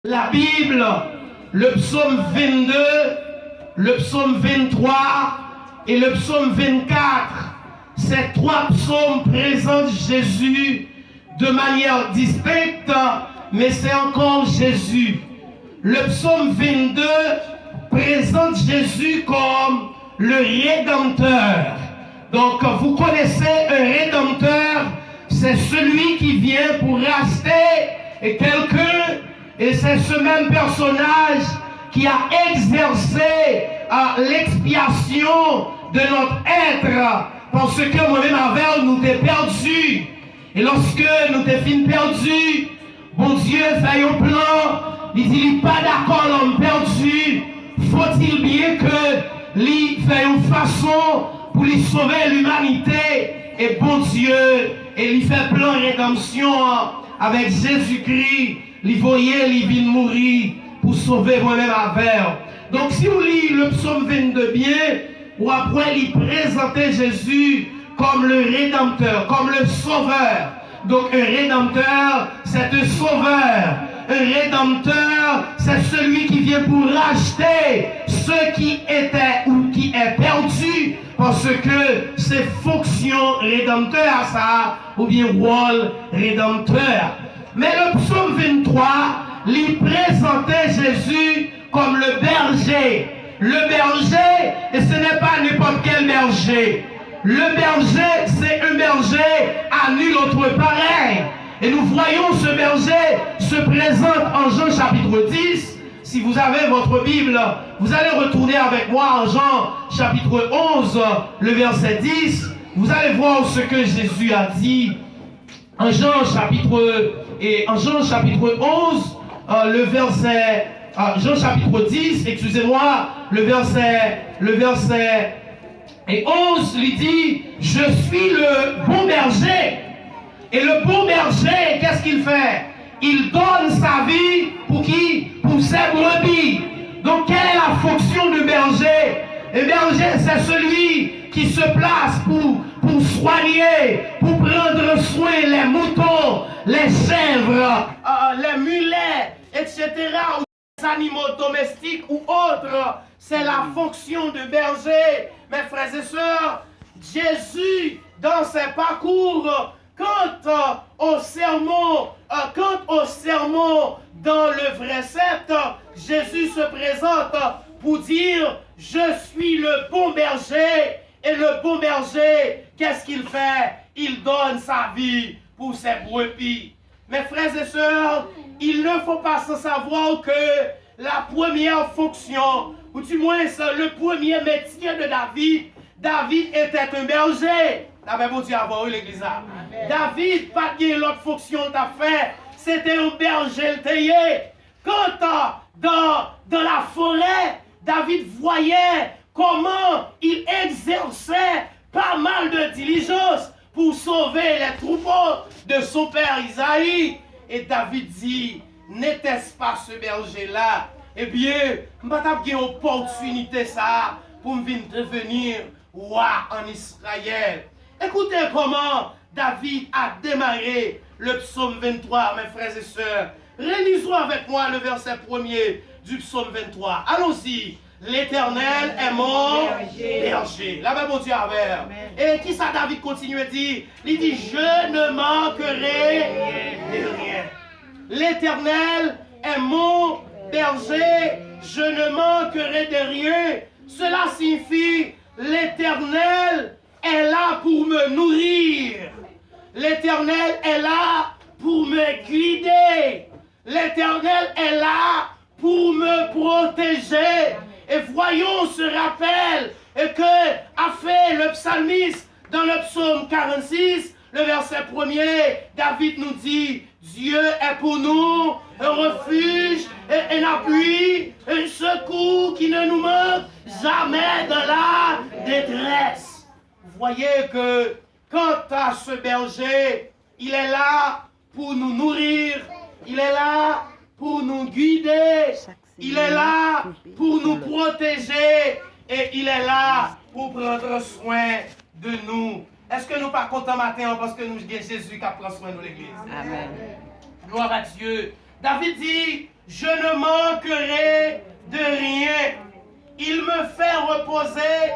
La Bible, le psaume 22, le psaume 23 et le psaume 24, ces trois psaumes présentent Jésus de manière distincte, mais c'est encore Jésus. Le psaume 22 présente Jésus comme le Rédempteur. Donc, vous connaissez un Rédempteur, c'est celui qui vient pour racheter quelqu'un. Et c'est ce même personnage qui a exercé l'expiation de notre être. Parce que moi-même avec nous t'es perdu. Et lorsque nous t'es fin perdu, bon Dieu fait un plan. Il dit, il n'est pas d'accord l'homme perdu. Faut-il bien que lui fait une façon pour lui sauver l'humanité. Et bon Dieu, et il fait plan rédemption avec Jésus-Christ. Il voyait, il vient mourir pour sauver moi-même avec. Donc si vous lisez le psaume 22 bien, ou après il présentait Jésus comme le Rédempteur, comme le Sauveur. Donc un Rédempteur, c'est un Sauveur. Un Rédempteur, c'est celui qui vient pour racheter ceux qui étaient ou qui est perdu, parce que c'est fonction Rédempteur ça, ou bien rôle Rédempteur. Mais le psaume 23, il présentait Jésus comme le berger. Le berger, et ce n'est pas n'importe quel berger. Le berger, c'est un berger à nul autre pareil. Et nous voyons ce berger se présente en Jean chapitre 10. Si vous avez votre Bible, vous allez retourner avec moi en Jean chapitre 11, le verset 10. Vous allez voir ce que Jésus a dit. En Jean chapitre 11, le verset, Jean chapitre 10, excusez-moi, le verset et 11, il dit, je suis le bon berger. Et le bon berger, qu'est-ce qu'il fait? Il donne sa vie pour qui? Pour ses brebis. Donc, quelle est la fonction du berger? Le berger, c'est celui qui se place pour soigner, pour prendre soin les moutons, les chèvres, les mulets, etc., ou les animaux domestiques ou autres. C'est la fonction du berger. Mes frères et sœurs, Jésus, dans ses parcours, quant au sermon dans le vrai 7, Jésus se présente pour dire, je suis le bon berger. Et le bon berger, qu'est-ce qu'il fait? Il donne sa vie pour ses brebis. Mes frères et sœurs, il ne faut pas sans savoir que la première fonction, ou du moins le premier métier de David était un berger. Bon Dieu avoir eu l'église. David, pas de l'autre fonction t'a fait, c'était un berger le taillé. Quand dans la forêt, David voyait comment il exerçait pas mal de diligence pour sauver les troupeaux de son père Isaïe. Et David dit, n'était-ce pas ce berger-là? Eh bien, je n'ai pas eu l'opportunité ça pour me devenir roi en Israël. Écoutez comment David a démarré le psaume 23, mes frères et sœurs. Relisons avec moi le verset 1er du psaume 23. Allons-y. L'Éternel est mon berger. La Bible dit avec. Et qui ça David continue à dire? Il dit, je ne manquerai de rien. L'Éternel est mon berger, je ne manquerai de rien. Cela signifie, l'Éternel est là pour me nourrir. L'Éternel est là pour me guider. L'Éternel est là pour me protéger. Et voyons ce rappel que a fait le psalmiste dans le psaume 46, le verset 1er. David nous dit, Dieu est pour nous un refuge, un appui, un secours qui ne nous manque jamais dans la détresse. Vous voyez que quant à ce berger, il est là pour nous nourrir, il est là pour nous guider, il est là pour nous protéger et il est là pour prendre soin de nous. Est-ce que nous ne pas contents matin parce que nous avons Jésus qui prend soin de l'église? Amen. Gloire à Dieu. David dit, je ne manquerai de rien. Il me fait reposer